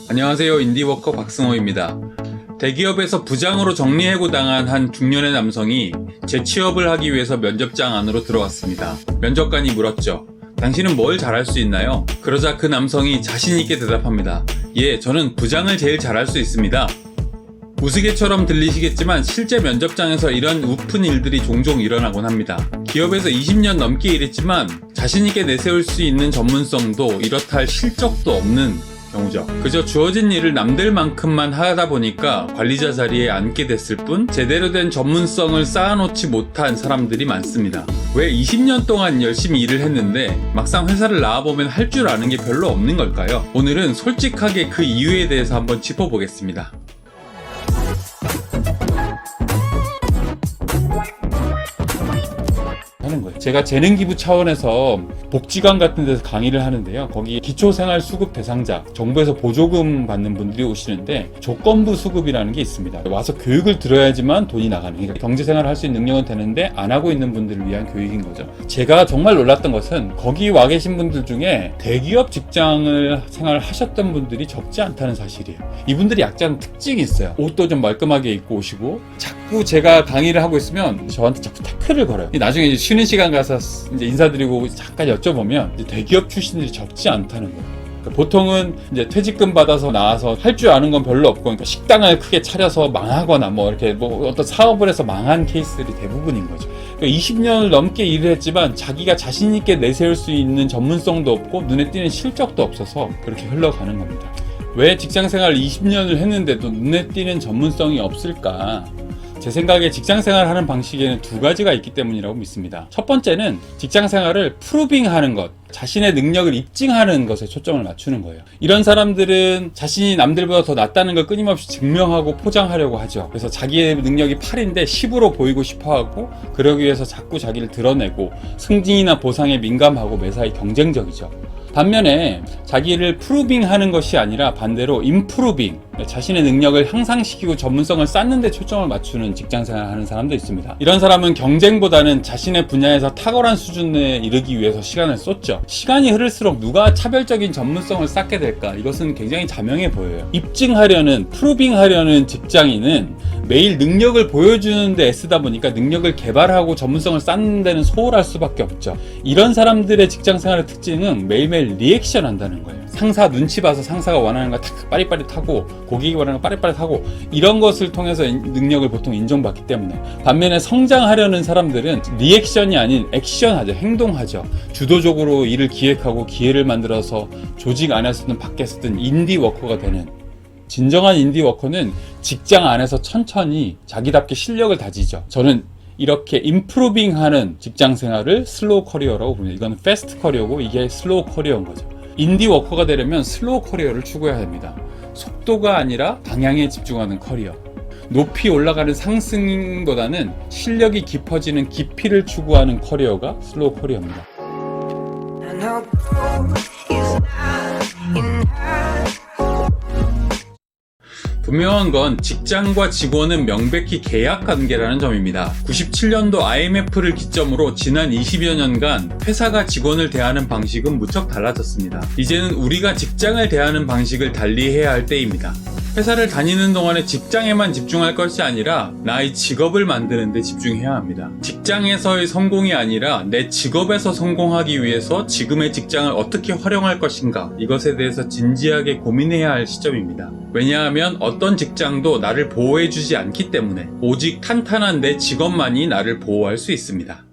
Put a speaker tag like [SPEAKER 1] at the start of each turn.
[SPEAKER 1] 안녕하세요. 인디워커 박승호입니다. 대기업에서 부장으로 정리해고당한 한 중년의 남성이 재취업을 하기 위해서 면접장 안으로 들어왔습니다. 면접관이 물었죠. 당신은 뭘 잘할 수 있나요? 그러자 그 남성이 자신있게 대답합니다. 예, 저는 부장을 제일 잘할 수 있습니다. 우스개처럼 들리시겠지만 실제 면접장에서 이런 우픈 일들이 종종 일어나곤 합니다. 기업에서 20년 넘게 일했지만 자신있게 내세울 수 있는 전문성도 이렇다 할 실적도 없는 경우죠. 그저 주어진 일을 남들만큼만 하다 보니까 관리자 자리에 앉게 됐을 뿐 제대로 된 전문성을 쌓아놓지 못한 사람들이 많습니다. 왜 20년 동안 열심히 일을 했는데 막상 회사를 나와보면 할 줄 아는 게 별로 없는 걸까요? 오늘은 솔직하게 그 이유에 대해서 한번 짚어보겠습니다. 하는 거예요. 제가 재능기부 차원에서 복지관 같은 데서 강의를 하는데요. 거기 기초생활수급 대상자, 정부에서 보조금 받는 분들이 오시는데 조건부 수급이라는 게 있습니다. 와서 교육을 들어야지만 돈이 나가는, 그러니까 경제생활을 할 수 있는 능력은 되는데 안 하고 있는 분들을 위한 교육인 거죠. 제가 정말 놀랐던 것은 거기 와 계신 분들 중에 대기업 직장을 생활을 하셨던 분들이 적지 않다는 사실이에요. 이분들이 약간 특징이 있어요. 옷도 좀 말끔하게 입고 오시고 자꾸 제가 강의를 하고 있으면 저한테 자꾸 태클을 걸어요. 나중에 이제 쉬는 시간 가서 이제 인사드리고 잠깐 여쭤보면 이제 대기업 출신들이 적지 않다는 거예요. 그러니까 보통은 이제 퇴직금 받아서 나와서 할 줄 아는 건 별로 없고, 그러니까 식당을 크게 차려서 망하거나 뭐 이렇게 뭐 어떤 사업을 해서 망한 케이스들이 대부분인 거죠. 그러니까 20년을 넘게 일을 했지만 자기가 자신있게 내세울 수 있는 전문성도 없고 눈에 띄는 실적도 없어서 그렇게 흘러가는 겁니다. 왜 직장생활을 20년을 했는데도 눈에 띄는 전문성이 없을까? 제 생각에 직장생활을 하는 방식에는 두 가지가 있기 때문이라고 믿습니다. 첫 번째는 직장생활을 프루빙하는 것, 자신의 능력을 입증하는 것에 초점을 맞추는 거예요. 이런 사람들은 자신이 남들보다 더 낫다는 걸 끊임없이 증명하고 포장하려고 하죠. 그래서 자기의 능력이 8인데 10으로 보이고 싶어하고, 그러기 위해서 자꾸 자기를 드러내고 승진이나 보상에 민감하고 매사에 경쟁적이죠. 반면에 자기를 프루빙하는 것이 아니라 반대로 임프루빙, 자신의 능력을 향상시키고 전문성을 쌓는 데 초점을 맞추는 직장생활을 하는 사람도 있습니다. 이런 사람은 경쟁보다는 자신의 분야에서 탁월한 수준에 이르기 위해서 시간을 쏟죠. 시간이 흐를수록 누가 차별적인 전문성을 쌓게 될까? 이것은 굉장히 자명해 보여요. 입증하려는, 프루빙하려는 직장인은 매일 능력을 보여주는 데 애쓰다 보니까 능력을 개발하고 전문성을 쌓는 데는 소홀할 수밖에 없죠. 이런 사람들의 직장생활의 특징은 매일매일 리액션 한다는 거예요. 상사 눈치 봐서 상사가 원하는 거 탁 빠릿빠릿하고 고객이 원하는 거 빠릿빠릿하고, 이런 것을 통해서 능력을 보통 인정받기 때문에. 반면에 성장하려는 사람들은 리액션이 아닌 액션하죠. 행동하죠. 주도적으로 일을 기획하고 기회를 만들어서 조직 안에서든 밖에서든 인디워커가 되는, 진정한 인디워커는 직장 안에서 천천히 자기답게 실력을 다지죠. 저는 이렇게 임프루빙하는 직장생활을 슬로우 커리어라고 봅니다. 이건 패스트 커리어고 이게 슬로우 커리어인 거죠. 인디워커가 되려면 슬로우 커리어를 추구해야 됩니다. 속도가 아니라 방향에 집중하는 커리어. 높이 올라가는 상승보다는 실력이 깊어지는 깊이를 추구하는 커리어가 슬로우 커리어입니다. 분명한 건 직장과 직원은 명백히 계약 관계라는 점입니다. 97년도 IMF를 기점으로 지난 20여 년간 회사가 직원을 대하는 방식은 무척 달라졌습니다. 이제는 우리가 직장을 대하는 방식을 달리해야 할 때입니다. 회사를 다니는 동안에 직장에만 집중할 것이 아니라 나의 직업을 만드는 데 집중해야 합니다. 직장에서의 성공이 아니라 내 직업에서 성공하기 위해서 지금의 직장을 어떻게 활용할 것인가, 이것에 대해서 진지하게 고민해야 할 시점입니다. 왜냐하면 어떤 직장도 나를 보호해주지 않기 때문에 오직 탄탄한 내 직업만이 나를 보호할 수 있습니다.